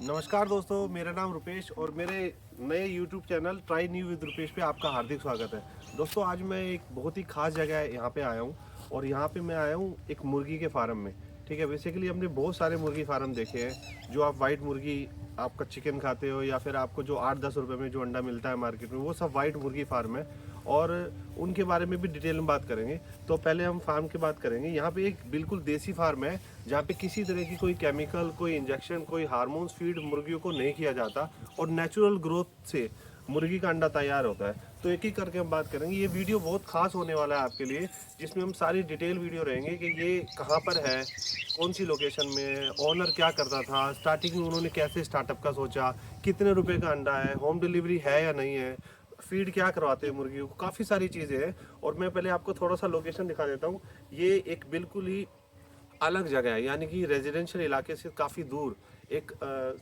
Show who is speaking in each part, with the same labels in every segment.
Speaker 1: नमस्कार दोस्तों, मेरा नाम रुपेश और मेरे नए YouTube channel try new with Rupesh पे आपका हार्दिक स्वागत है। दोस्तों, आज मैं एक बहुत ही खास जगह यहाँ पे आया हूँ और यहाँ पे मैं आया हूँ एक मुर्गी के फार्म में। ठीक है, बेसिकली हमने बहुत सारे मुर्गी फार्म देखे हैं। जो आप वाइट मुर्गी, आपका चिकन खाते हो या फिर आपको जो 8-10 रुपये में जो अंडा मिलता है मार्केट में, वो सब वाइट मुर्गी फार्म है और उनके बारे में भी डिटेल में बात करेंगे। तो पहले हम फार्म की बात करेंगे। यहाँ पे एक बिल्कुल देसी फार्म है जहाँ पे किसी तरह की कोई केमिकल, कोई इंजेक्शन, कोई हार्मोन्स फीड मुर्गियों को नहीं किया जाता और नेचुरल ग्रोथ से मुर्गी का अंडा तैयार होता है। तो एक एक करके हम बात करेंगे। ये वीडियो बहुत खास होने वाला है आपके लिए, जिसमें हम सारी डिटेल वीडियो रहेंगे कि ये कहाँ पर है, कौन सी लोकेशन में है, ओनर क्या करता था, स्टार्टिंग में उन्होंने कैसे स्टार्टअप का सोचा, कितने रुपए का अंडा है, होम डिलीवरी है या नहीं है, फीड क्या करवाते हैं मुर्गियों को, काफ़ी सारी चीज़ें हैं। और मैं पहले आपको थोड़ा सा लोकेशन दिखा देता हूँ। ये एक बिल्कुल ही अलग जगह है, यानी कि रेजिडेंशियल इलाके से काफ़ी दूर, एक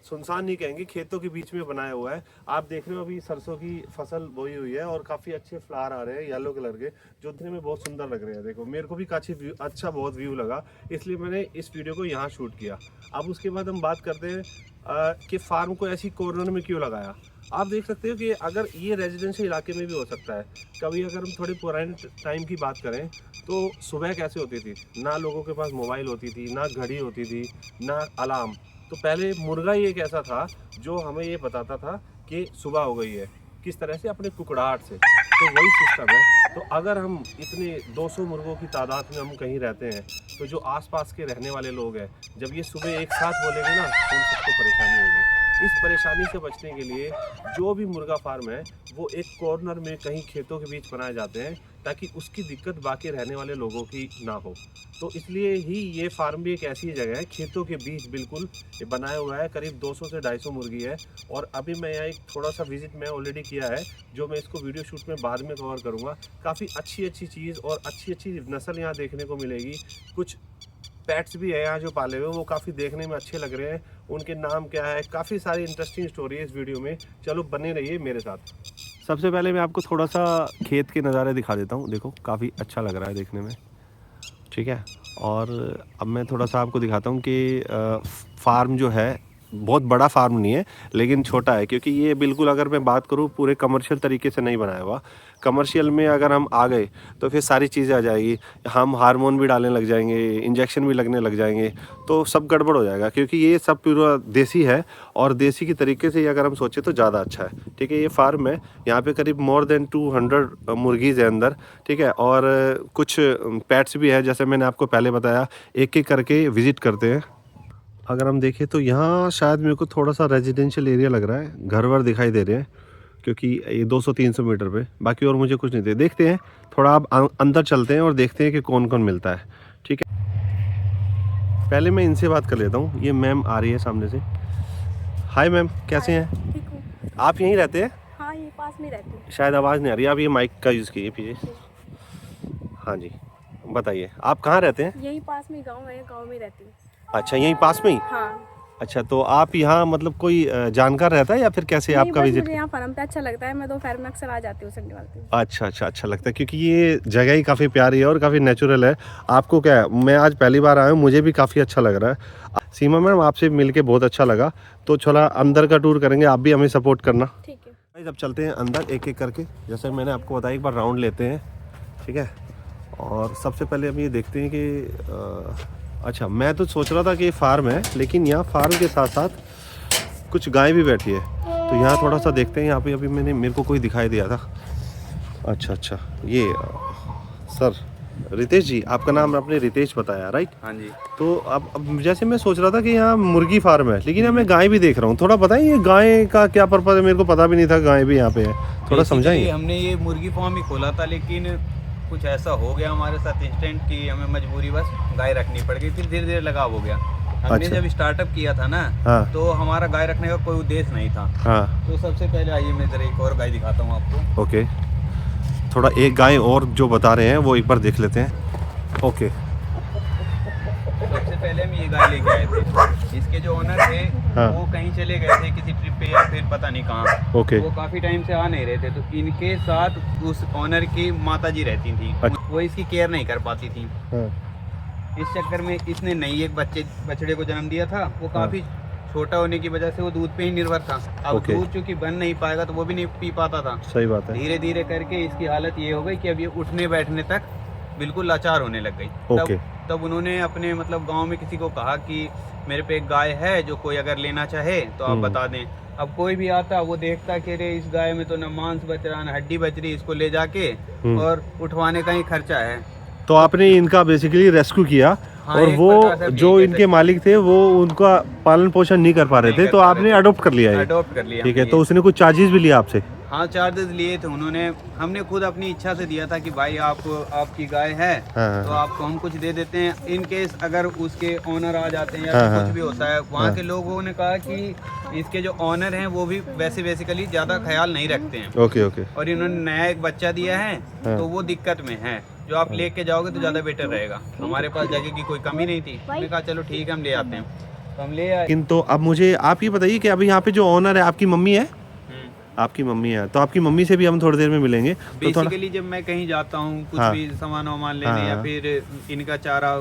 Speaker 1: सुनसान नहीं कहेंगे, खेतों के बीच में बनाया हुआ है। आप देख रहे हो अभी सरसों की फसल बोई हुई है और काफ़ी अच्छे फ्लावर आ रहे हैं येलो कलर के, जो दिखने में बहुत सुंदर लग रहे हैं। देखो, मेरे को भी काफ़ी अच्छा बहुत व्यू लगा, इसलिए मैंने इस वीडियो को यहाँ शूट किया। अब उसके बाद हम बात करते हैं कि फार्म को ऐसी कॉर्नर में क्यों लगाया। आप देख सकते हो कि अगर ये रेजिडेंशियल इलाके में भी हो सकता है। कभी अगर हम थोड़े पुराने टाइम की बात करें तो सुबह कैसे होती थी, ना लोगों के पास मोबाइल होती थी, ना घड़ी होती थी, ना अलार्म। तो पहले मुर्गा ही एक ऐसा था जो हमें ये बताता था कि सुबह हो गई है, किस तरह से, अपने कुकड़ाहट से। तो वही सिस्टम है। तो अगर हम इतने 200 मुर्गों की तादाद में हम कहीं रहते हैं, तो जो आसपास के रहने वाले लोग हैं, जब ये सुबह एक साथ बोलेंगे ना, तो उन सबको परेशानी होगी। इस परेशानी से बचने के लिए जो भी मुर्गा फार्म है वो एक कॉर्नर में कहीं खेतों के बीच बनाए जाते हैं, ताकि उसकी दिक्कत बाकी रहने वाले लोगों की ना हो। तो इसलिए ही ये फार्म भी एक ऐसी जगह है, खेतों के बीच बिल्कुल ये बनाया हुआ है। करीब 200 से 250 मुर्गी है। और अभी मैं यहाँ एक थोड़ा सा विजिट मैं ऑलरेडी किया है, जो मैं इसको वीडियो शूट में बाद में कवर करूँगा। काफ़ी अच्छी चीज़ और अच्छी नस्ल यहाँ देखने को मिलेगी। कुछ पेट्स भी है यहाँ जो पाले हुए, वो काफ़ी देखने में अच्छे लग रहे हैं। उनके नाम क्या है, काफ़ी सारी इंटरेस्टिंग स्टोरी है इस वीडियो में। चलो, बने रहिए मेरे साथ। सबसे पहले मैं आपको थोड़ा सा खेत के नज़ारे दिखा देता हूँ। देखो, काफ़ी अच्छा लग रहा है देखने में, ठीक है। और अब मैं थोड़ा सा आपको दिखाता हूँ कि फार्म जो है बहुत बड़ा फार्म नहीं है, लेकिन छोटा है, क्योंकि ये बिल्कुल, अगर मैं बात करूँ, पूरे कमर्शियल तरीके से नहीं बनाया हुआ। कमर्शियल में अगर हम आ गए तो फिर सारी चीज़ें आ जाएगी, हम हार्मोन भी डालने लग जाएंगे, इंजेक्शन भी लगने लग जाएंगे, तो सब गड़बड़ हो जाएगा। क्योंकि ये सब पूरा देसी है और देसी की तरीके से अगर हम सोचें तो ज़्यादा अच्छा है। ठीक है, ये फार्म है, यहाँ पे करीब मोर देन 200 मुर्गीज़ है अंदर, ठीक है। और कुछ पेट्स भी है, जैसे मैंने आपको पहले बताया, एक एक करके विज़िट करते हैं। अगर हम देखें तो यहाँ शायद मेरे को थोड़ा सा रेजिडेंशियल एरिया लग रहा है, घर वर दिखाई दे रहे हैं, क्योंकि ये 200-300 मीटर पे, बाकी और मुझे कुछ नहीं दे। देखते हैं थोड़ा, आप अंदर चलते हैं और देखते हैं कि कौन कौन मिलता है, ठीक है। पहले मैं इनसे बात कर लेता हूँ। ये मैम आ रही है सामने से। हाय मैम, कैसे हैं?
Speaker 2: ठीक हूँ।
Speaker 1: आप यहीं रहते हैं?
Speaker 2: हाँ, ये पास में रहती हूँ।
Speaker 1: शायद आवाज़ नहीं आ रही, आप ये माइक का यूज़ कीजिए पीछे। हाँ जी, बताइए, आप कहाँ रहते हैं?
Speaker 2: यही पास में गांव है, गांव में रहती हूँ।
Speaker 1: अच्छा, यहीं पास में ही?
Speaker 2: हाँ।
Speaker 1: अच्छा, तो आप यहाँ मतलब कोई जानकार रहता है या फिर कैसे
Speaker 2: नहीं,
Speaker 1: आपका
Speaker 2: बस
Speaker 1: विजिट?
Speaker 2: मुझे यहाँ फार्म पे अच्छा लगता है। मैं दोपहर में अक्सर आ जाती हूँ संडे वाले दिन।
Speaker 1: अच्छा लगता है, क्योंकि ये जगह ही काफ़ी प्यारी है और काफ़ी नेचुरल है। आपको क्या है, मैं आज पहली बार आया हूँ, मुझे भी काफ़ी अच्छा लग रहा है। सीमा मैम, आपसे मिलके बहुत अच्छा लगा। तो चला अंदर का टूर करेंगे, आप भी हमें सपोर्ट करना।
Speaker 2: ठीक है।
Speaker 1: जब चलते हैं अंदर एक एक करके, जैसे मैंने आपको बताया, एक बार राउंड लेते हैं, ठीक है। और सबसे पहले हम ये देखते हैं कि अच्छा, मैं तो सोच रहा था कि ये फार्म है, लेकिन यहाँ फार्म के साथ साथ कुछ गाय भी बैठी है। तो यहाँ थोड़ा सा देखते हैं। यहाँ पे अभी मेरे को कोई दिखाई दिया था। अच्छा, ये सर रितेश जी, आपका नाम आपने रितेश बताया, राइट?
Speaker 3: हाँ जी।
Speaker 1: तो अब जैसे मैं सोच रहा था कि यहाँ मुर्गी फार्म है, लेकिन यहाँ मैं गाय भी देख रहा हूँ। थोड़ा बताइए, ये गाय का क्या पर्पज़ है? मेरे को पता भी नहीं था गाय भी यहाँ पे है, थोड़ा समझाइए।
Speaker 3: हमने ये मुर्गी फार्म ही खोला था, लेकिन कुछ ऐसा हो गया हमारे साथ इंस्टेंट कि हमें मजबूरी बस गाय रखनी पड़ गई। फिर धीरे धीरे लगाव हो गया। हमने
Speaker 1: अच्छा।
Speaker 3: जब स्टार्टअप किया था ना,
Speaker 1: हाँ।
Speaker 3: तो हमारा गाय रखने का कोई उद्देश्य नहीं था।
Speaker 1: हाँ।
Speaker 3: तो सबसे पहले आइए, मैं जरा एक और गाय दिखाता हूँ आपको।
Speaker 1: ओके, थोड़ा एक गाय और जो बता रहे हैं वो एक बार देख लेते हैं। ओके,
Speaker 3: सबसे पहले हम ये गाय लेके आए थे। इसके जो ओनर थे,
Speaker 1: हाँ।
Speaker 3: वो कहीं चले गए थे किसी ट्रिप पे या फिर पता नहीं कहाँ।
Speaker 1: ओके।
Speaker 3: वो काफी टाइम से आ नहीं रहे थे, तो इनके साथ उस ओनर की माता जी रहती थी।
Speaker 1: अच्छा।
Speaker 3: वो इसकी केयर नहीं कर पाती थी।
Speaker 1: हाँ।
Speaker 3: इस चक्कर में इसने नई एक बच्चे बछड़े को जन्म दिया था। वो काफी छोटा होने की वजह से वो दूध पे ही निर्भर था। अब
Speaker 1: ओके।
Speaker 3: दूध चूंकि बन नहीं पाएगा तो वो भी नहीं पी पाता था।
Speaker 1: सही बात है।
Speaker 3: धीरे धीरे करके इसकी हालत ये हो गई कि अब ये उठने बैठने तक बिल्कुल लाचार होने लग गई।
Speaker 1: ओके।
Speaker 3: तब उन्होंने अपने मतलब गांव में किसी को कहा कि मेरे पे एक गाय है, जो कोई अगर लेना चाहे तो आप बता दें। अब कोई भी आता वो देखता कि अरे इस गाय में तो न मांस बच रहा न हड्डी बच रही, इसको ले जाके और उठवाने का ही खर्चा है।
Speaker 1: तो आपने इनका बेसिकली रेस्क्यू किया।
Speaker 3: हाँ,
Speaker 1: और
Speaker 3: एक
Speaker 1: वो
Speaker 3: प्रकार से आप
Speaker 1: जो
Speaker 3: ये कह
Speaker 1: इनके मालिक थे वो उनका पालन पोषण नहीं कर पा रहे थे, तो आपने अडॉप्ट कर लिया है।
Speaker 3: अडॉप्ट कर लिया
Speaker 1: ठीक है,
Speaker 3: हमने
Speaker 1: तो
Speaker 3: ये।
Speaker 1: उसने कुछ चार्जेस भी लिया आपसे?
Speaker 3: हाँ, चार्जेस लिए थे उन्होंने। हमने खुद अपनी इच्छा से दिया था कि भाई आपकी गाय है
Speaker 1: हाँ,
Speaker 3: तो आपको हम कुछ दे देते हैं। इन केस अगर उसके ऑनर आ जाते हैं या
Speaker 1: हाँ,
Speaker 3: फिर
Speaker 1: हाँ।
Speaker 3: कुछ भी होता है, वहाँ के लोगों ने कहा कि इसके जो ऑनर हैं वो भी वैसे बेसिकली ज़्यादा ख्याल नहीं रखते हैं।
Speaker 1: Okay okay.
Speaker 3: और इन्होंने नया एक बच्चा दिया है तो वो दिक्कत में है। जो आप लेके जाओगे तो ज़्यादा बेटर रहेगा। हमारे पास जगह की कोई कमी नहीं थी, हमने कहा चलो ठीक है हम ले आते हैं, तो हम ले आए।
Speaker 1: लेकिन तो अब मुझे आप ये बताइए कि अभी यहाँ पे जो ऑनर है आपकी मम्मी है? आपकी मम्मी है, तो आपकी मम्मी से भी हम थोड़ी देर में मिलेंगे। तो थोड़ा
Speaker 3: बेसिकली जब मैं कहीं जाता हूँ कुछ
Speaker 1: हाँ।
Speaker 3: भी सामान वामान लेने
Speaker 1: हाँ।
Speaker 3: या फिर इनका चारा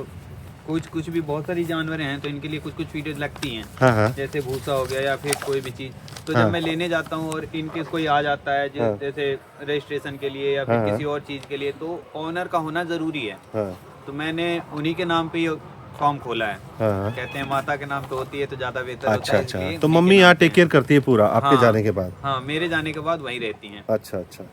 Speaker 3: कुछ भी, बहुत सारी जानवर हैं तो इनके लिए कुछ फीडें लगती हैं,
Speaker 1: हाँ हाँ
Speaker 3: जैसे भूसा हो गया या फिर कोई भी चीज़। तो
Speaker 1: हाँ।
Speaker 3: जब मैं लेने जाता हूँ और इनकेस कोई आ जाता है
Speaker 1: हाँ।
Speaker 3: जैसे रजिस्ट्रेशन के लिए या फिर
Speaker 1: हाँ।
Speaker 3: किसी और चीज़ के लिए, तो ऑनर का होना ज़रूरी है।
Speaker 1: हाँ
Speaker 3: तो मैंने उन्हीं के नाम पे ये फॉर्म खोला है।
Speaker 1: हाँ।
Speaker 3: कहते हैं माता के नाम पे होती है तो ज़्यादा बेहतर होता
Speaker 1: अच्छा
Speaker 3: है,
Speaker 1: अच्छा,
Speaker 3: इसलिए
Speaker 1: तो
Speaker 3: उन्हीं के
Speaker 1: मम्मी
Speaker 3: नाम
Speaker 1: यहाँ
Speaker 3: पे
Speaker 1: टेक केयर करती है पूरा आपके
Speaker 3: हाँ।
Speaker 1: जाने के बाद?
Speaker 3: हाँ, मेरे जाने के बाद वहीं रहती हैं।
Speaker 1: अच्छा अच्छा।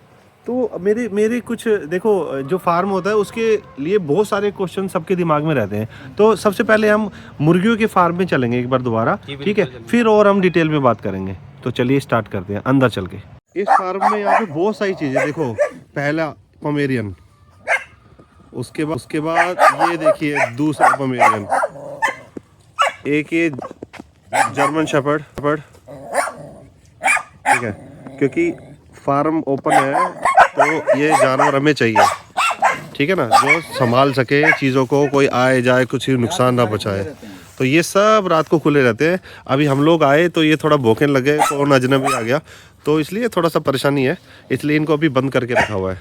Speaker 1: तो मेरे कुछ देखो, जो फार्म होता है उसके लिए बहुत सारे क्वेश्चन सबके दिमाग में रहते हैं। तो सबसे पहले हम मुर्गियों के फार्म में चलेंगे एक बार दोबारा,
Speaker 3: जी,
Speaker 1: ठीक है?
Speaker 3: बिल्कुल,
Speaker 1: फिर और हम डिटेल में बात करेंगे। तो चलिए स्टार्ट करते हैं अंदर चल के। इस फार्म में यहाँ पे बहुत सारी चीज़ें, देखो पहला पोमेरियन, उसके बाद ये देखिए दूसरा पोमेरियन, एक ये जर्मन शेफर्ड, ठीक है, क्योंकि फार्म ओपन है तो ये जानवर हमें चाहिए, ठीक है ना, जो संभाल सके चीज़ों को, कोई आए जाए कुछ नुकसान ना पहुँचाए। तो ये सब रात को खुले रहते हैं। अभी हम लोग आए तो ये थोड़ा भौंकने लगे, कौन अजनबी आ गया, तो इसलिए थोड़ा सा परेशानी है, इसलिए इनको अभी बंद करके रखा हुआ है।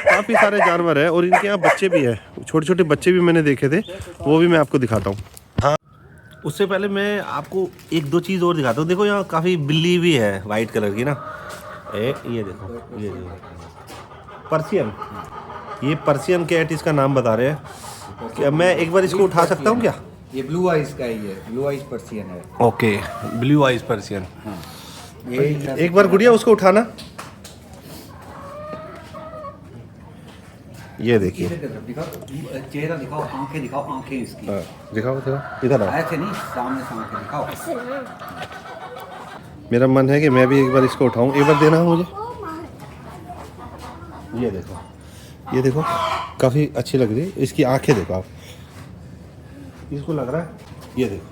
Speaker 1: काफ़ी सारे जानवर हैं और इनके यहाँ बच्चे भी हैं, छोटे छोटे बच्चे भी मैंने देखे थे, वो भी मैं आपको दिखाता हूँ। हाँ, उससे पहले मैं आपको एक दो चीज़ और दिखाता हूँ। देखो यहाँ काफ़ी बिल्ली भी है वाइट कलर की ना, ये देखो, ये पर्सियन, ये पर्सियन कैट इसका नाम बता रहे हैं। क्या मैं एक बार इसको उठा सकता हूँ क्या?
Speaker 4: ये ब्लू आइज का ही है, ब्लू आइज पर्सियन है।
Speaker 1: Okay, blue eyes Persian.
Speaker 4: हाँ, ये
Speaker 1: एक बार गुड़िया उसको उठाना, ये देखिए,
Speaker 4: दिखाओ, चेहरा दिखाओ, आंखें दिखाओ, आंखें इसकी
Speaker 1: दिखाओ दिखाओ, इधर आओ।
Speaker 4: ऐसे नहीं, सामने से आंखें दिखाओ।
Speaker 1: मेरा मन है कि मैं भी एक बार इसको उठाऊं, एक बार देना मुझे। ये देखो, ये देखो, काफ़ी अच्छी लग रही है, इसकी आंखें देखो आप, इसको लग रहा है, ये देखो,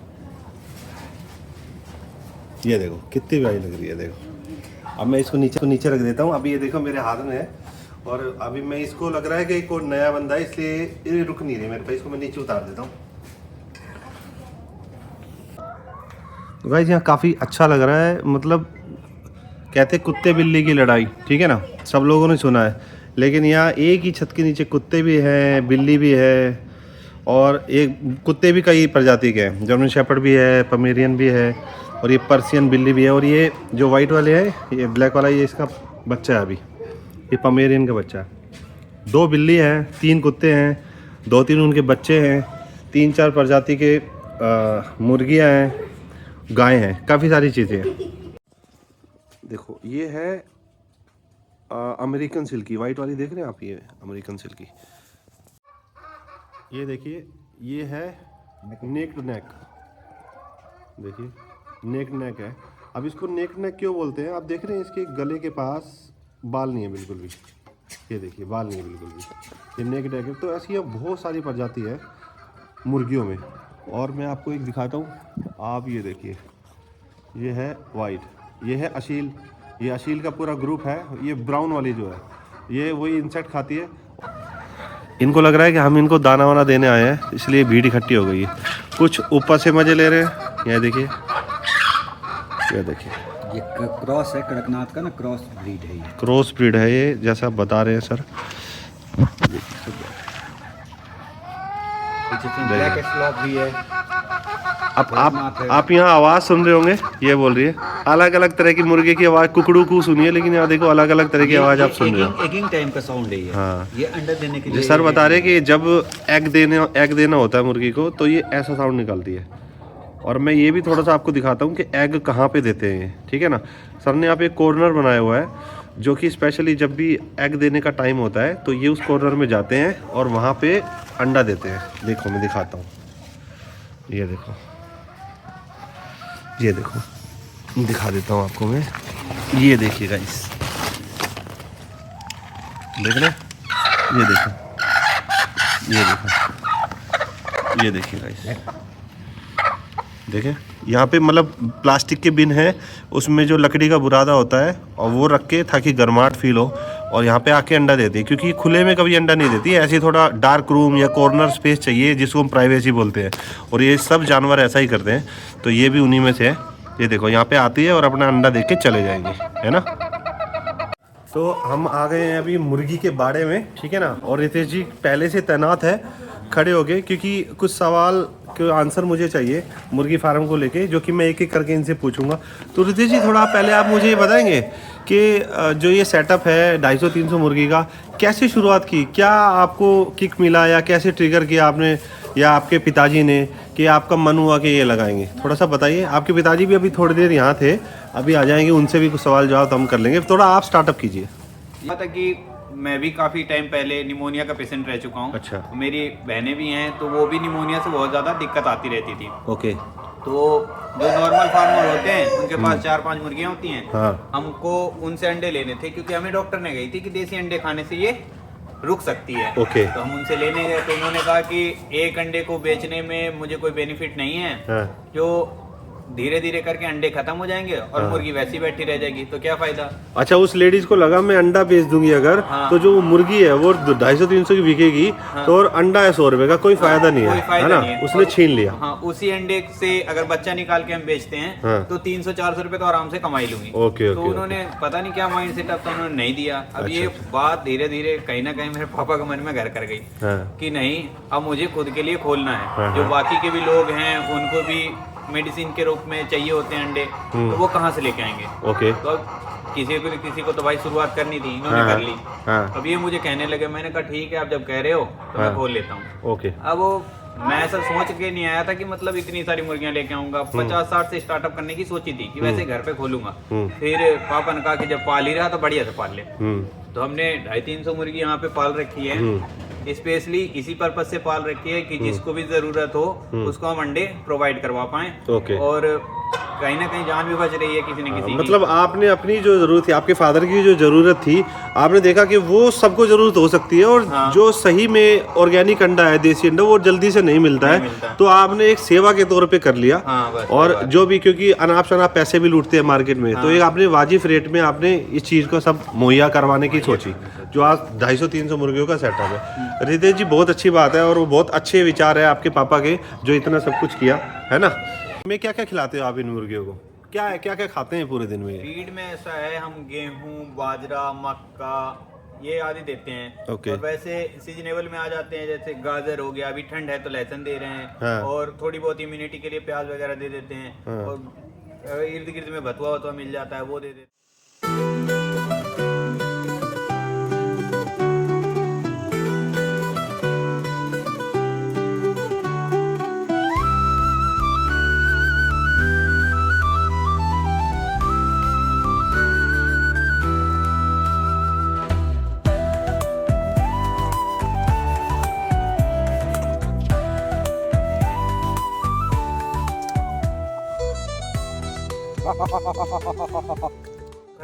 Speaker 1: ये देखो कितनी प्यारी लग रही है। देखो अब मैं इसको नीचे रख देता हूँ। अभी ये देखो मेरे हाथ में है और अभी मैं इसको लग रहा है कि कोई नया बंदा है, इसलिए ये रुक नहीं रही मेरे पे, इसको मैं नीचे उतार देता हूँ। तो गाइस यहाँ काफ़ी अच्छा लग रहा है, मतलब कहते कुत्ते बिल्ली की लड़ाई, ठीक है ना, सब लोगों ने सुना है, लेकिन यहाँ एक ही छत के नीचे कुत्ते भी हैं, बिल्ली भी है, और एक कुत्ते भी कई प्रजाति के हैं, जर्मन शेफर्ड भी है, पोमेरियन भी है, और ये पर्सियन बिल्ली भी है, और ये जो वाइट वाले है, ये ब्लैक वाला, ये इसका बच्चा है, अभी ये पोमेरियन का बच्चा है। 2 बिल्ली हैं, 3 कुत्ते हैं, 2-3 उनके बच्चे हैं, 3-4 प्रजाति के मुर्गियाँ हैं, गाय हैं, काफ़ी सारी चीज़ें हैं। देखो ये है अमेरिकन सिल्की, वाइट वाली देख रहे हैं आप, ये अमेरिकन सिल्की। ये देखिए, ये है नेक नेक, देखिए नेक नेक है। अब इसको नेक नेक क्यों बोलते हैं, आप देख रहे हैं इसके गले के पास बाल नहीं है बिल्कुल भी, ये देखिए बाल नहीं है बिल्कुल भी, ये नेक नेक है। तो ऐसी बहुत सारी प्रजाति है मुर्गियों में, और मैं आपको एक दिखाता हूँ, आप ये देखिए, ये है वाइट, ये है अशील, ये अशील का पूरा ग्रुप है। ये ब्राउन वाली जो है, ये वही इंसेक्ट खाती है। इनको लग रहा है कि हम इनको दाना वाना देने आए हैं, इसलिए भीड़ इकट्ठी हो गई है। कुछ ऊपर से मज़े ले रहे हैं, ये देखिए, ये देखिए,
Speaker 4: ये क्रॉस है कड़कनाथ का ना, क्रॉस ब्रीड है ये।
Speaker 1: क्रॉस ब्रीड है ये, जैसा आप बता रहे हैं सर।
Speaker 4: पीछे से ब्लैक स्लॉप भी है।
Speaker 1: आप यहाँ आवाज़ सुन रहे होंगे, ये बोल रही है अलग अलग तरह की मुर्गे की आवाज़, कुकड़ू कू सुनिए, लेकिन यहाँ देखो अलग अलग तरह की आवाज़ आप सुन रहे हो।
Speaker 4: एगिंग टाइम का साउंड है ये।
Speaker 1: हाँ,
Speaker 4: ये अंडा देने के
Speaker 1: जो
Speaker 4: लिए
Speaker 1: सर बता रहे कि जब एग देना होता है मुर्गी को तो ये ऐसा साउंड निकालती है। और मैं ये भी थोड़ा सा आपको दिखाता हूँ कि एग कहाँ पे देते हैं, ठीक है ना। सर ने यहाँ पे एक कॉर्नर बनाया हुआ है जो कि स्पेशली जब भी एग देने का टाइम होता है तो ये उस कॉर्नर में जाते हैं और वहाँ पे अंडा देते हैं। देखो मैं दिखाता हूँ, ये देखो, ये देखो, दिखा देता हूँ आपको मैं। ये देखिए गाइस, देख रहे, ये देखो, ये देखो, ये देखिए गाइस, देखें यहाँ पे मतलब प्लास्टिक के बिन है, उसमें जो लकड़ी का बुरादा होता है और वो रख के ताकि गर्माहट फील हो, और यहाँ पे आके अंडा देती है। क्योंकि खुले में कभी अंडा नहीं देती, ऐसे थोड़ा डार्क रूम या कॉर्नर स्पेस चाहिए जिसको हम प्राइवेसी बोलते हैं, और ये सब जानवर ऐसा ही करते हैं। तो ये भी उन्हीं में से है। ये देखो यहाँ पे आती है और अपना अंडा दे के चले जाएंगे, है ना। तो हम आ गए हैं अभी मुर्गी के बाड़े में, ठीक है ना। और रितेश जी पहले से तैनात है, खड़े हो गए, क्योंकि कुछ सवाल के आंसर मुझे चाहिए मुर्गी फार्म को लेके, जो कि मैं एक एक करके इनसे पूछूंगा। तो रितेश जी थोड़ा पहले आप मुझे ये बताएंगे कि जो ये सेटअप है 250-300 मुर्गी का, कैसे शुरुआत की, क्या आपको किक मिला या कैसे ट्रिगर किया आपने या आपके पिताजी ने कि आपका मन हुआ कि ये लगाएंगे, थोड़ा सा बताइए। आपके पिताजी भी अभी थोड़ी देर यहाँ थे, अभी आ जाएंगे, उनसे भी कुछ सवाल जवाब हम कर लेंगे। थोड़ा आप स्टार्टअप कीजिए।
Speaker 3: था कि मैं भी काफ़ी टाइम पहले निमोनिया का पेशेंट रह चुका हूँ।
Speaker 1: अच्छा।
Speaker 3: मेरी बहनें भी हैं, तो वो भी निमोनिया से बहुत ज़्यादा दिक्कत आती रहती थी।
Speaker 1: ओके।
Speaker 3: तो जो नॉर्मल फार्मर होते हैं उनके पास 4-5 मुर्गियाँ होती हैं।
Speaker 1: हाँ।
Speaker 3: हमको उनसे अंडे लेने थे, क्योंकि हमें डॉक्टर ने कही थी कि देसी अंडे खाने से ये रुक सकती है।
Speaker 1: ओके।
Speaker 3: तो हम उनसे लेने गए तो उन्होंने कहा कि एक अंडे को बेचने में मुझे कोई बेनिफिट नहीं है।
Speaker 1: हाँ। जो
Speaker 3: धीरे धीरे करके अंडे खत्म हो जाएंगे और मुर्गी वैसी बैठी रह जाएगी, तो क्या फायदा।
Speaker 1: अच्छा, उस लेडीज को लगा मैं अंडा बेच दूंगी अगर,
Speaker 3: हाँ।
Speaker 1: तो जो मुर्गी है वो 250-300 की बिकेगी। हाँ। तो और अंडा है 100 रुपए का, कोई फायदा नहीं है ना, उसने छीन लिया।
Speaker 3: हाँ, उसी अंडे से अगर बच्चा निकाल के हम बेचते हैं
Speaker 1: हाँ।
Speaker 3: तो 300-400 रुपए तो आराम से कमाई लूंगी।
Speaker 1: ओके,
Speaker 3: तो उन्होंने पता नहीं क्या माइंड सेटअप था, उन्होंने नहीं दिया। अब
Speaker 1: अच्छा,
Speaker 3: ये बात धीरे धीरे कहीं ना कहीं मेरे पापा के मन में घर कर गई।
Speaker 1: हाँ।
Speaker 3: कि नहीं, अब मुझे खुद के लिए खोलना है।
Speaker 1: हाँ।
Speaker 3: जो बाकी के भी लोग हैं उनको भी मेडिसिन के रूप में चाहिए होते हैं अंडे, तो वो कहाँ से लेके आएंगे।
Speaker 1: ओके।
Speaker 3: तो अब किसी को तो भाई शुरुआत करनी थी, इन्होंने
Speaker 1: हाँ।
Speaker 3: कर ली।
Speaker 1: हाँ।
Speaker 3: अब ये मुझे कहने लगे, मैंने कहा ठीक है, आप जब कह रहे हो तो मैं
Speaker 1: हाँ।
Speaker 3: खोल लेता हूँ।
Speaker 1: ओके।
Speaker 3: अब वो मैं ऐसा सोच के नहीं आया था कि मतलब इतनी सारी मुर्गियां लेके आऊंगा। 50-60 से स्टार्टअप करने की सोची थी कि वैसे घर पे खोलूंगा। फिर पापा ने कहा कि जब पाल ही रहा तो बढ़िया से पाल ले। तो हमने 250-300 मुर्गी यहाँ पे पाल रखी है। स्पेशली इसी पर्पज से पाल रखी है कि जिसको भी जरूरत हो उसको हम अंडे प्रोवाइड करवा पाए।
Speaker 1: ओके।
Speaker 3: और कहीं ना कहीं जान भी बच रही है किसी न किसी की।
Speaker 1: मतलब आपने अपनी जो जरूरत थी, आपके फादर की जो जरूरत थी, आपने देखा कि वो सबको जरूरत हो सकती है, और
Speaker 3: हाँ।
Speaker 1: जो सही में ऑर्गेनिक अंडा है, देसी अंडा, वो जल्दी से नहीं मिलता है। तो आपने एक सेवा के तौर पे कर लिया।
Speaker 3: हाँ, बस,
Speaker 1: और
Speaker 3: बस।
Speaker 1: जो भी, क्योंकि अनाप शनाप पैसे भी लूटते हैं मार्केट में, तो एक आपने वाजिब रेट में आपने इस चीज को सब मुहैया करवाने की सोची, जो आज 250-300 मुर्गियों का सेटअप है। रितेश जी बहुत अच्छी बात है, और वो बहुत अच्छे विचार है आपके पापा के, जो इतना सब कुछ किया है ना। में क्या क्या खिलाते हो आप इन मुर्गियों को, क्या है, क्या क्या खाते हैं पूरे दिन में?
Speaker 3: फीड में ऐसा है, हम गेहूं, बाजरा, मक्का ये आदि देते हैं।
Speaker 1: ओके।
Speaker 3: और वैसे सीजनेबल में आ जाते हैं, जैसे गाजर हो गया, अभी ठंड है तो लहसुन दे रहे हैं।
Speaker 1: हाँ।
Speaker 3: और थोड़ी बहुत इम्यूनिटी के लिए प्याज वगैरह दे देते हैं।
Speaker 1: हाँ।
Speaker 3: और इर्द गिर्द में भतुआ वतुआ मिल जाता है, वो दे देते हैं।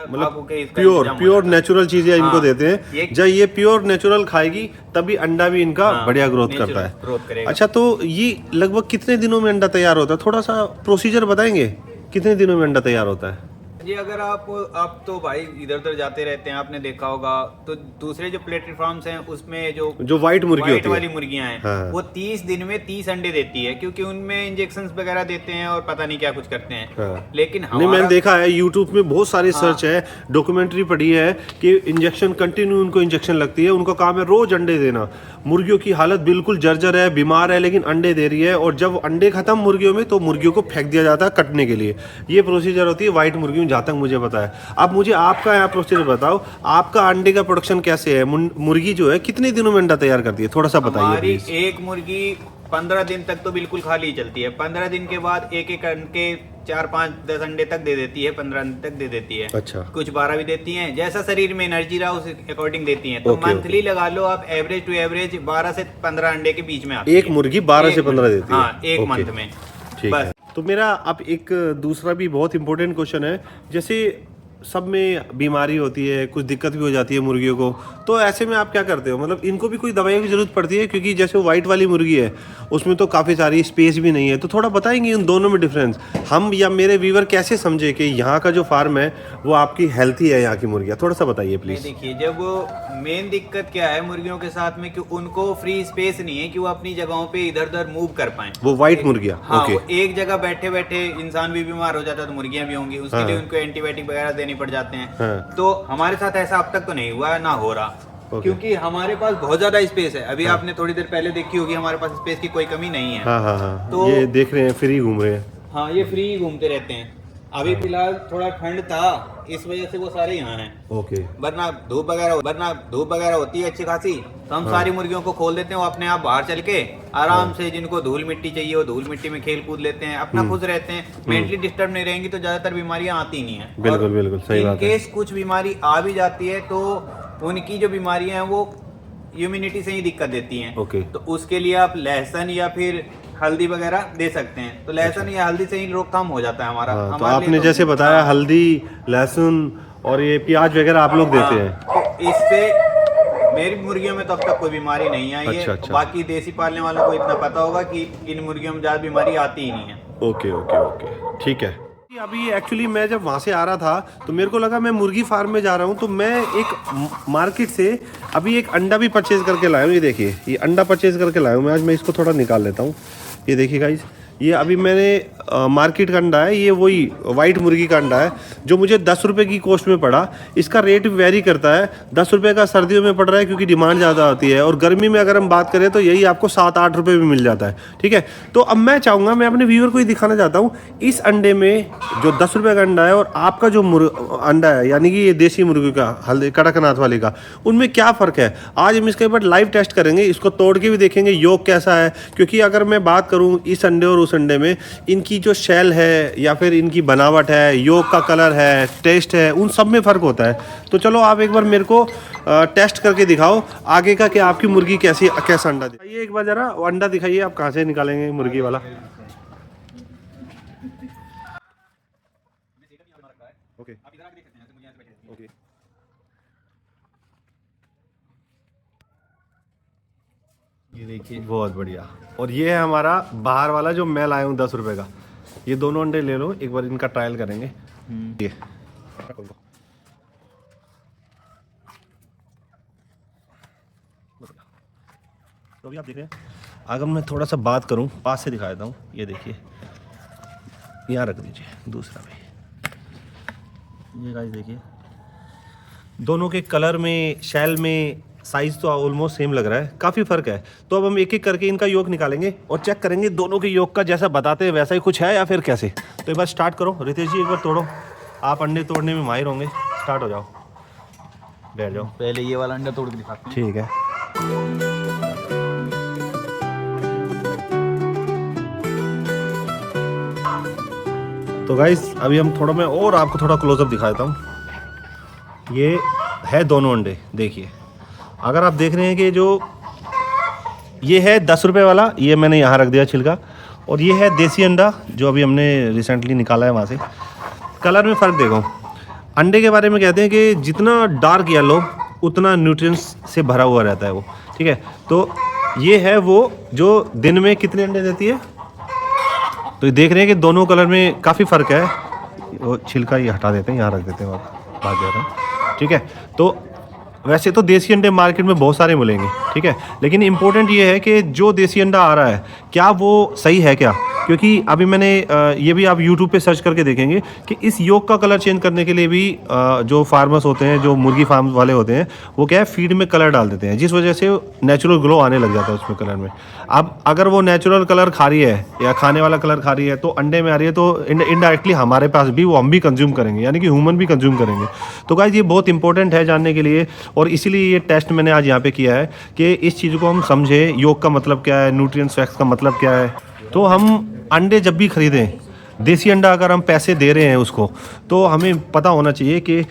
Speaker 1: मतलब प्योर नेचुरल चीजें इनको देते हैं। जब ये प्योर नेचुरल खाएगी तभी अंडा भी इनका बढ़िया ग्रोथ करता है।
Speaker 3: ग्रोथ करेगा।
Speaker 1: अच्छा, तो ये लगभग कितने दिनों में अंडा तैयार होता है, थोड़ा सा प्रोसीजर बताएंगे, कितने दिनों में अंडा तैयार होता है?
Speaker 3: जी अगर आप तो भाई इधर उधर जाते रहते हैं, आपने देखा होगा तो दूसरे जो प्लेटफॉर्म्स हैं उसमें जो
Speaker 1: वाइट मुर्गी
Speaker 3: वाइट
Speaker 1: होती है,
Speaker 3: वाली मुर्गियां हैं,
Speaker 1: हाँ।
Speaker 3: वो 30 दिन में 30 अंडे देती है, क्योंकि उनमें इंजेक्शंस वगैरह देते हैं और पता नहीं क्या कुछ करते हैं।
Speaker 1: हाँ।
Speaker 3: लेकिन
Speaker 1: नहीं, मैंने देखा है यूट्यूब में बहुत सारी सर्च है, डॉक्यूमेंट्री पढ़ी है कि इंजेक्शन कंटिन्यू उनको इंजेक्शन लगती है, उनका काम है रोज अंडे देना। मुर्गियों की हालत बिल्कुल जर्जर है, बीमार है, लेकिन अंडे दे रही है, और जब अंडे खत्म मुर्गियों में तो मुर्गियों को फेंक दिया जाता है कटने के लिए। ये प्रोसीजर होती है वाइट मुर्गी में, जहाँ तक मुझे पता है। अब मुझे आपका यहाँ प्रोसीजर बताओ, आपका अंडे का प्रोडक्शन कैसे है? मुर्गी जो है कितने दिनों में अंडा तैयार करती है, थोड़ा सा बताइए
Speaker 3: हमारी
Speaker 1: प्लीज।
Speaker 3: एक मुर्गी 15 दिन तक तो बिल्कुल खाली ही चलती है। 15 दिन के बाद एक एक अंडे 4 5 10 अंडे तक दे देती है, 15 अंडे तक दे देती है।
Speaker 1: अच्छा।
Speaker 3: कुछ 12 भी देती हैं, जैसा शरीर में एनर्जी रहा उस अकॉर्डिंग देती हैं। तो
Speaker 1: ओके,
Speaker 3: मंथली लगा लो आप, एवरेज टू एवरेज 12 से 15 अंडे के बीच में आती
Speaker 1: एक मुर्गी 12 से 15 देती है?
Speaker 3: हाँ, एक
Speaker 1: ओके,
Speaker 3: मंथ में।
Speaker 1: ठीक है। तो मेरा अब एक दूसरा भी बहुत इंपॉर्टेंट क्वेश्चन है, जैसे सब में बीमारी होती है, कुछ दिक्कत भी हो जाती है मुर्गियों को, तो ऐसे में आप क्या करते हो? मतलब इनको भी कोई दवाइयों की जरूरत पड़ती है? क्योंकि जैसे वो वाइट वाली मुर्गी है उसमें तो काफ़ी सारी स्पेस भी नहीं है, तो थोड़ा बताएंगे उन दोनों में डिफरेंस, हम या मेरे व्यूवर कैसे समझे कि यहाँ का जो फार्म है वो आपकी हेल्थी है, यहाँ की मुर्गियाँ? थोड़ा सा बताइए प्लीज़।
Speaker 3: देखिए, जब मेन दिक्कत क्या है मुर्गियों के साथ में कि उनको फ्री स्पेस नहीं है कि वो अपनी जगहों पे इधर उधर मूव कर पाए।
Speaker 1: वो वाइट मुर्गियाँ?
Speaker 3: हाँ,
Speaker 1: ओके।
Speaker 3: वो एक जगह बैठे बैठे इंसान भी बीमार हो जाता है तो मुर्गियां भी होंगी, उसके लिए उनको एंटीबायोटिक वगैरह देनी पड़ जाते हैं।
Speaker 1: हाँ।
Speaker 3: तो हमारे साथ ऐसा अब तक तो नहीं हुआ, ना हो रहा, क्योंकि हमारे पास बहुत ज्यादा स्पेस है। अभी आपने थोड़ी देर पहले देखी होगी, हमारे पास स्पेस की कोई कमी नहीं है।
Speaker 1: हाँ हाँ हाँ,
Speaker 3: तो
Speaker 1: ये देख रहे हैं फ्री घूम रहे हैं।
Speaker 3: हाँ, ये फ्री घूमते रहते हैं। अभी फिलहाल थोड़ा ठंड था, इस वजह से वो सारे यहाँ हैं।
Speaker 1: ओके।
Speaker 3: वरना धूप वगैरह होती है अच्छी खासी, तो हम सारी मुर्गियों को खोल देते हैं, वो अपने आप बाहर चल के आराम से, जिनको धूल मिट्टी चाहिए वो धूल मिट्टी में खेल कूद लेते हैं, अपना खुश रहते हैं। मेंटली डिस्टर्ब नहीं रहेंगी तो ज्यादातर बीमारियां आती नहीं है।
Speaker 1: बिल्कुल बिल्कुल सही बात है।
Speaker 3: केस कुछ बीमारी आ भी जाती है तो उनकी जो बीमारियां हैं वो इम्यूनिटी से ही दिक्कत देती हैं।
Speaker 1: ओके।
Speaker 3: तो उसके लिए आप लहसुन या फिर हल्दी वगैरह दे सकते हैं, तो लहसुन या हल्दी से ही रोकथाम हो जाता है हमारा।
Speaker 1: हाँ, तो
Speaker 3: हमारे लिए
Speaker 1: आपने
Speaker 3: तो-
Speaker 1: जैसे बताया हल्दी, लहसुन और ये प्याज वगैरह आप लोग देते हैं।
Speaker 3: तो इससे मेरी मुर्गियों में तो अब तक कोई बीमारी नहीं आई है।
Speaker 1: अच्छा।
Speaker 3: बाकी देसी पालने वालों को इतना पता होगा कि इन मुर्गियों में ज्यादा बीमारी आती ही नहीं है।
Speaker 1: ओके ओके ओके, ठीक है। अभी एक्चुअली मैं जब वहाँ से आ रहा था तो मेरे को लगा मैं मुर्गी फार्म में जा रहा हूँ, तो मैं एक मार्केट से अभी एक अंडा भी परचेज करके लाया हूँ। ये देखिए, ये अंडा परचेज करके लाया हूँ मैं आज। मैं इसको थोड़ा निकाल लेता हूँ। ये देखिए गाइस, ये अभी मैंने मार्केट का अंडा है, ये वही वाइट मुर्गी का अंडा है जो मुझे 10 रुपये की कॉस्ट में पड़ा। इसका रेट वेरी करता है, 10 रुपये का सर्दियों में पड़ रहा है क्योंकि डिमांड ज़्यादा होती है, और गर्मी में अगर हम बात करें तो यही आपको 7-8 रुपये में मिल जाता है। ठीक है, तो अब मैं चाहूँगा, मैं अपने व्यूअर को ही दिखाना चाहता हूँ इस अंडे में जो 10 रुपये का अंडा है और आपका जो अंडा है, यानी कि ये देसी मुर्गी का, हल्दी कड़कनाथ वाले का, उनमें क्या फ़र्क है आज हम इसके ऊपर लाइव टेस्ट करेंगे। इसको तोड़ के भी देखेंगे योग कैसा है, क्योंकि अगर मैं बात करूँ इस अंडे और उस अंडे में, इनकी जो शेल है या फिर इनकी बनावट है, योग का कलर है, टेस्ट है, उन सब में फ़र्क होता है। तो चलो आप एक बार मेरे को टेस्ट करके दिखाओ आगे का कि आपकी मुर्गी कैसा अंडा दे। ये एक बार ज़रा अंडा दिखाइए, आप कहाँ से निकालेंगे मुर्गी वाला। ओके ओके,
Speaker 3: ये देखिए,
Speaker 1: बहुत बढ़िया। और ये है हमारा बाहर वाला जो मैं लाया हूँ 10 रुपये का। ये दोनों अंडे ले लो, एक बार इनका ट्रायल करेंगे। ये तो अभी आप देख रहे हैं, अगर मैं थोड़ा सा बात करूँ, पास से दिखा देता हूँ। ये देखिए, यहाँ रख दीजिए दूसरा भी। ये गाइस देखिए, दोनों के कलर में, शेल में, साइज़ तो ऑलमोस्ट सेम लग रहा है, काफ़ी फ़र्क है। तो अब हम एक एक करके इनका योग निकालेंगे और चेक करेंगे दोनों के योग का जैसा बताते हैं वैसा ही कुछ है या फिर कैसे। तो एक बार स्टार्ट करो रितेश जी, एक बार तोड़ो, आप अंडे तोड़ने में माहिर होंगे। स्टार्ट हो जाओ, बैठ जाओ।
Speaker 3: पहले ये वाला अंडा तोड़ के दिखाते हैं।
Speaker 1: ठीक है। तो गाइस अभी हम थोड़ा, मैं और आपको थोड़ा क्लोजअप दिखा देता हूँ। ये है दोनों अंडे, देखिए। अगर आप देख रहे हैं कि जो ये है 10 रुपये वाला, ये मैंने यहाँ रख दिया छिलका, और ये है देसी अंडा जो अभी हमने रिसेंटली निकाला है वहाँ से। कलर में फ़र्क देखो। अंडे के बारे में कहते हैं कि जितना डार्क येलो उतना न्यूट्रिएंट्स से भरा हुआ रहता है वो। ठीक है, तो ये है वो जो दिन में कितने अंडे देती है। तो ये देख रहे हैं कि दोनों कलर में काफ़ी फ़र्क है। वो छिलका ये हटा देते हैं, यहाँ रख देते हैं, बात जा रहा है, ठीक है। तो वैसे तो देसी अंडे मार्केट में बहुत सारे मिलेंगे, ठीक है, लेकिन इम्पोर्टेंट ये है कि जो देसी अंडा आ रहा है क्या वो सही है क्या, क्योंकि अभी मैंने ये भी आप YouTube पे सर्च करके देखेंगे कि इस योग का कलर चेंज करने के लिए भी जो फार्मर्स होते हैं, जो मुर्गी फार्म वाले होते हैं, वो क्या है फीड में कलर डाल देते हैं, जिस वजह से नेचुरल ग्लो आने लग जाता है उसमें कलर में। अब अगर वो नेचुरल कलर खा रही है या खाने वाला कलर खा रही है तो अंडे में आ रही है, तो इनडायरेक्टली हमारे पास भी वो हम भी कंज्यूम करेंगे, यानी कि ह्यूमन भी कंज्यूम करेंगे। तो गाइस ये बहुत इंपॉर्टेंट है जानने के लिए, और इसीलिए ये टेस्ट मैंने आज यहाँ पे किया है कि इस चीज़ को हम समझे, योग का मतलब क्या है, न्यूट्रिएंट्स फैक्ट्स का मतलब क्या है। तो हम अंडे जब भी खरीदें, देसी अंडा अगर हम पैसे दे रहे हैं उसको, तो हमें पता होना चाहिए कि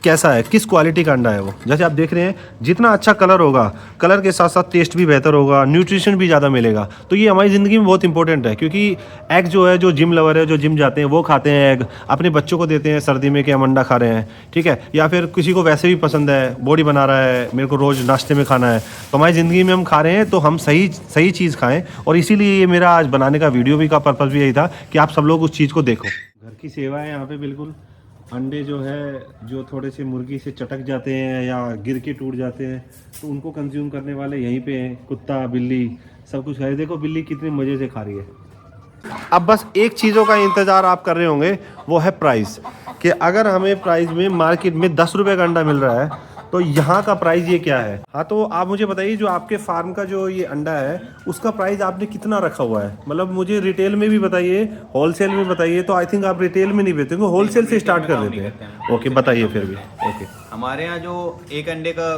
Speaker 1: कैसा है, किस क्वालिटी का अंडा है वो। जैसे आप देख रहे हैं जितना अच्छा कलर होगा, कलर के साथ साथ टेस्ट भी बेहतर होगा, न्यूट्रिशन भी ज़्यादा मिलेगा। तो ये हमारी ज़िंदगी में बहुत इंपॉर्टेंट है, क्योंकि एग जो है, जो जिम लवर है, जो जिम जाते हैं वो खाते हैं एग, अपने बच्चों को देते हैं सर्दी में कि हम अंडा खा रहे हैं, ठीक है, या फिर किसी को वैसे भी पसंद है, बॉडी बना रहा है, मेरे को रोज़ नाश्ते में खाना है, तो हमारी ज़िंदगी में हम खा रहे हैं तो हम सही चीज़ खाएँ। और इसीलिए ये मेरा आज बनाने का वीडियो भी का पर्पज़ भी यही था कि आप सब लोग उस चीज़ को देखो। घर की सेवा है यहाँ पे बिल्कुल। अंडे जो है, जो थोड़े से मुर्गी से चटक जाते हैं या गिर के टूट जाते हैं, तो उनको कंज्यूम करने वाले यहीं पे हैं। कुत्ता बिल्ली सब कुछ है, देखो बिल्ली कितने मज़े से खा रही है। अब बस एक चीज़ों का इंतज़ार आप कर रहे होंगे, वो है प्राइस, कि अगर हमें प्राइस में मार्केट में 10 रुपये का अंडा मिल रहा है तो यहाँ का प्राइस ये क्या है। हाँ, तो आप मुझे बताइए जो आपके फार्म का जो ये अंडा है उसका प्राइस आपने कितना रखा हुआ है, मतलब मुझे रिटेल में भी बताइए, होलसेल में बताइए। तो आई थिंक आप रिटेल में नहीं बेचेंगे, होलसेल से स्टार्ट कर देते हैं। ओके, बताइए फिर भी। ओके,
Speaker 3: हमारे यहाँ जो एक अंडे का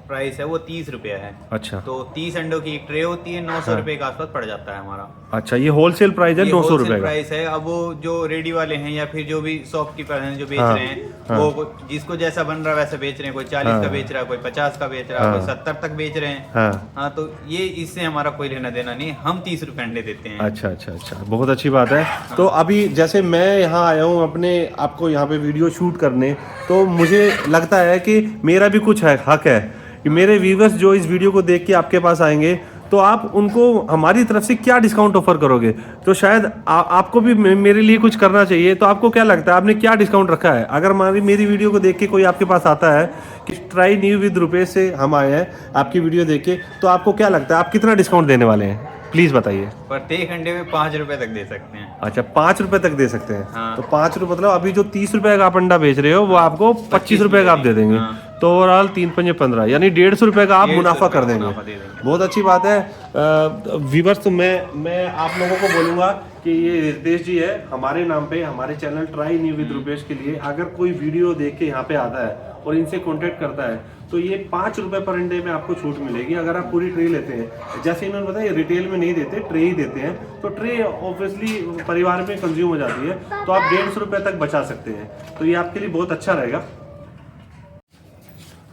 Speaker 3: प्राइस है वो 30 रुपया है।
Speaker 1: अच्छा,
Speaker 3: तो 30 अंडों की एक ट्रे होती है, 900 रुपए के आसपास पड़ जाता है हमारा।
Speaker 1: अच्छा, ये होलसेल प्राइस है 900 रुपए का
Speaker 3: प्राइस है। अब वो जो रेडी वाले हैं या फिर जो भी शॉपकीपर हैं जो बेच
Speaker 1: हाँ,
Speaker 3: रहे हैं,
Speaker 1: हाँ,
Speaker 3: वो जिसको जैसा बन रहा है वैसा बेच रहे हैं। कोई 40 का बेच रहा है, कोई 50 का बेच रहा है, कोई 70 तक बेच रहे हैं। हाँ, तो ये इससे हमारा कोई लेना देना नहीं, हम 30 रुपए अंडे देते हैं।
Speaker 1: अच्छा अच्छा अच्छा, बहुत अच्छी बात है। तो अभी जैसे मैं यहाँ आया हूँ अपने आपको यहाँ पे वीडियो शूट करने, तो मुझे लगता है कि मेरा भी कुछ है हक है कि मेरे व्यूवर्स जो इस वीडियो को देख के आपके पास आएंगे तो आप उनको हमारी तरफ से क्या डिस्काउंट ऑफर करोगे। तो शायद आपको भी मेरे लिए कुछ करना चाहिए। तो आपको क्या लगता है, आपने क्या डिस्काउंट रखा है? अगर मेरी वीडियो को देख के कोई आपके पास आता है कि ट्राई न्यू विद रुपेश से हम आए हैं आपकी वीडियो देख के, तो आपको क्या लगता है आप कितना डिस्काउंट देने वाले हैं? प्लीज़ बताइए।
Speaker 3: प्रत्येक अंडे में 5 रुपए तक दे सकते हैं।
Speaker 1: अच्छा, 5 रुपए तक दे सकते हैं।
Speaker 3: हाँ।
Speaker 1: तो 5 रुपए मतलब अभी जो 30 रुपए का आप अंडा बेच रहे हो वो आपको 25 रुपए का आप दे देंगे।
Speaker 3: हाँ।
Speaker 1: तो ओवरऑल 3 पंजे 15, यानी 150 रुपए का आप मुनाफा कर देंगे।
Speaker 3: मुनाफा दे देंगे।
Speaker 1: बहुत अच्छी बात है। व्यूअर्स, तो मैं आप लोगों को बोलूँगा कि ये रितेश जी है, हमारे नाम पे हमारे channel try new with Rupesh के लिए अगर कोई वीडियो देख के यहाँ पे आता है और इनसे कॉन्टेक्ट करता है तो ये 5 रुपए पर अंडे में आपको छूट मिलेगी अगर आप पूरी ट्रे लेते हैं। जैसे इन्होंने बताया रिटेल में नहीं देते, ट्रे ही देते हैं, तो ट्रे ऑब्वियसली परिवार में कंज्यूम हो जाती है, तो आप 150 रुपए तक बचा सकते हैं। तो ये आपके लिए बहुत अच्छा रहेगा।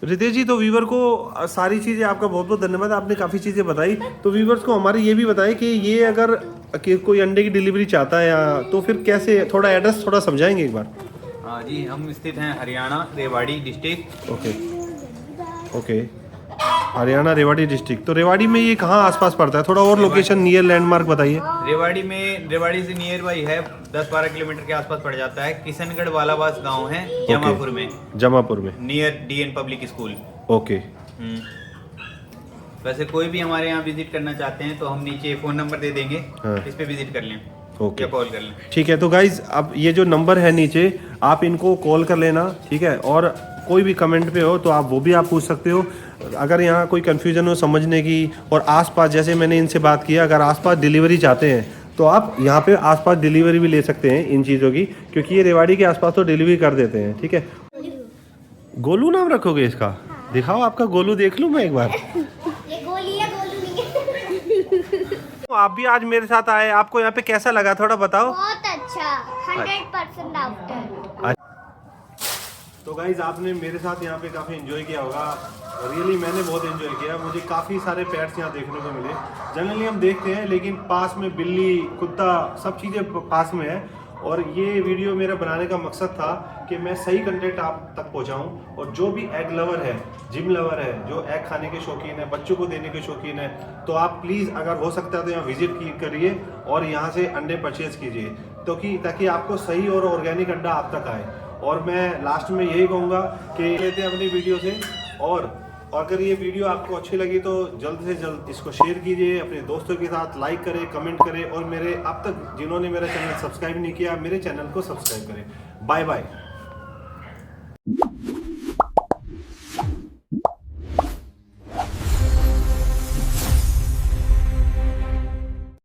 Speaker 1: रितेश जी, तो व्यूवर को सारी चीज़ें आपका बहुत बहुत धन्यवाद, आपने काफ़ी चीज़ें बताई। तो व्यूवर्स को हमारे ये भी बताएं कि ये अगर कोई अंडे की डिलीवरी चाहता है या तो फिर कैसे, थोड़ा एड्रेस थोड़ा समझाएंगे एक बार?
Speaker 3: हाँ जी, हम स्थित हैं Haryana Rewari district.
Speaker 1: Okay, Haryana Rewari district. तो रेवाड़ी में ये कहाँ आसपास पड़ता है? थोड़ा और लोकेशन नियर लैंडमार्क बताइए।
Speaker 3: रेवाड़ी से नियर बाई है, 10-12 किलोमीटर के आसपास पड़ जाता है। किशनगढ़ वालाबास गांव है, जमापुर में।
Speaker 1: जमापुर में
Speaker 3: near DN public school.
Speaker 1: Okay.
Speaker 3: वैसे कोई भी हमारे यहाँ विजिट करना चाहते हैं तो हम नीचे फ़ोन नंबर दे देंगे।
Speaker 1: हाँ।
Speaker 3: इस पे विजिट कर लें।
Speaker 1: ओके,
Speaker 3: या कॉल कर लें।
Speaker 1: ठीक है। तो गाइज, अब ये जो नंबर है नीचे, आप इनको कॉल कर लेना, ठीक है। और कोई भी कमेंट पे हो तो आप वो भी आप पूछ सकते हो। अगर यहाँ कोई कन्फ्यूजन हो समझने की, और आसपास जैसे मैंने इनसे बात किया, अगर आसपास डिलीवरी चाहते हैं तो आप यहाँ पे आसपास डिलीवरी भी ले सकते हैं इन चीज़ों की, क्योंकि ये रेवाड़ी के आसपास तो डिलीवरी कर देते हैं, ठीक है। गोलू नाम रखोगे इसका? दिखाओ आपका गोलू, देख लूँ मैं एक बार।
Speaker 5: ये गोली है, गोलू नहीं है।
Speaker 1: आप भी आज मेरे साथ आए, आपको यहाँ पे कैसा लगा थोड़ा बताओ।
Speaker 5: बहुत अच्छा, 100% आफ्टर।
Speaker 1: तो गाइज, आपने मेरे साथ यहाँ पे काफ़ी एंजॉय किया होगा। रियली मैंने बहुत एंजॉय किया। मुझे काफ़ी सारे पेट्स यहाँ देखने को मिले। जनरली हम देखते हैं लेकिन पास में बिल्ली, कुत्ता, सब चीज़ें पास में है। और ये वीडियो मेरा बनाने का मकसद था कि मैं सही कंटेंट आप तक पहुंचाऊं, और जो भी एग लवर है, जिम लवर है, जो एग खाने के शौकीन है, बच्चों को देने के शौकीन है, तो आप प्लीज़ अगर हो सकता है तो यहाँ विजिट करिए और यहाँ से अंडे परचेज़ कीजिए, ताकि आपको सही और ऑर्गेनिक अंडा आप तक आए। और मैं लास्ट में यही कहूँगा कि लेते हैं अपनी वीडियो से, और अगर ये वीडियो आपको अच्छी लगी तो जल्द से जल्द इसको शेयर कीजिए अपने दोस्तों के साथ, लाइक करें, कमेंट करें, और मेरे अब तक जिन्होंने मेरा चैनल सब्सक्राइब नहीं किया, मेरे चैनल को सब्सक्राइब करें। Bye bye.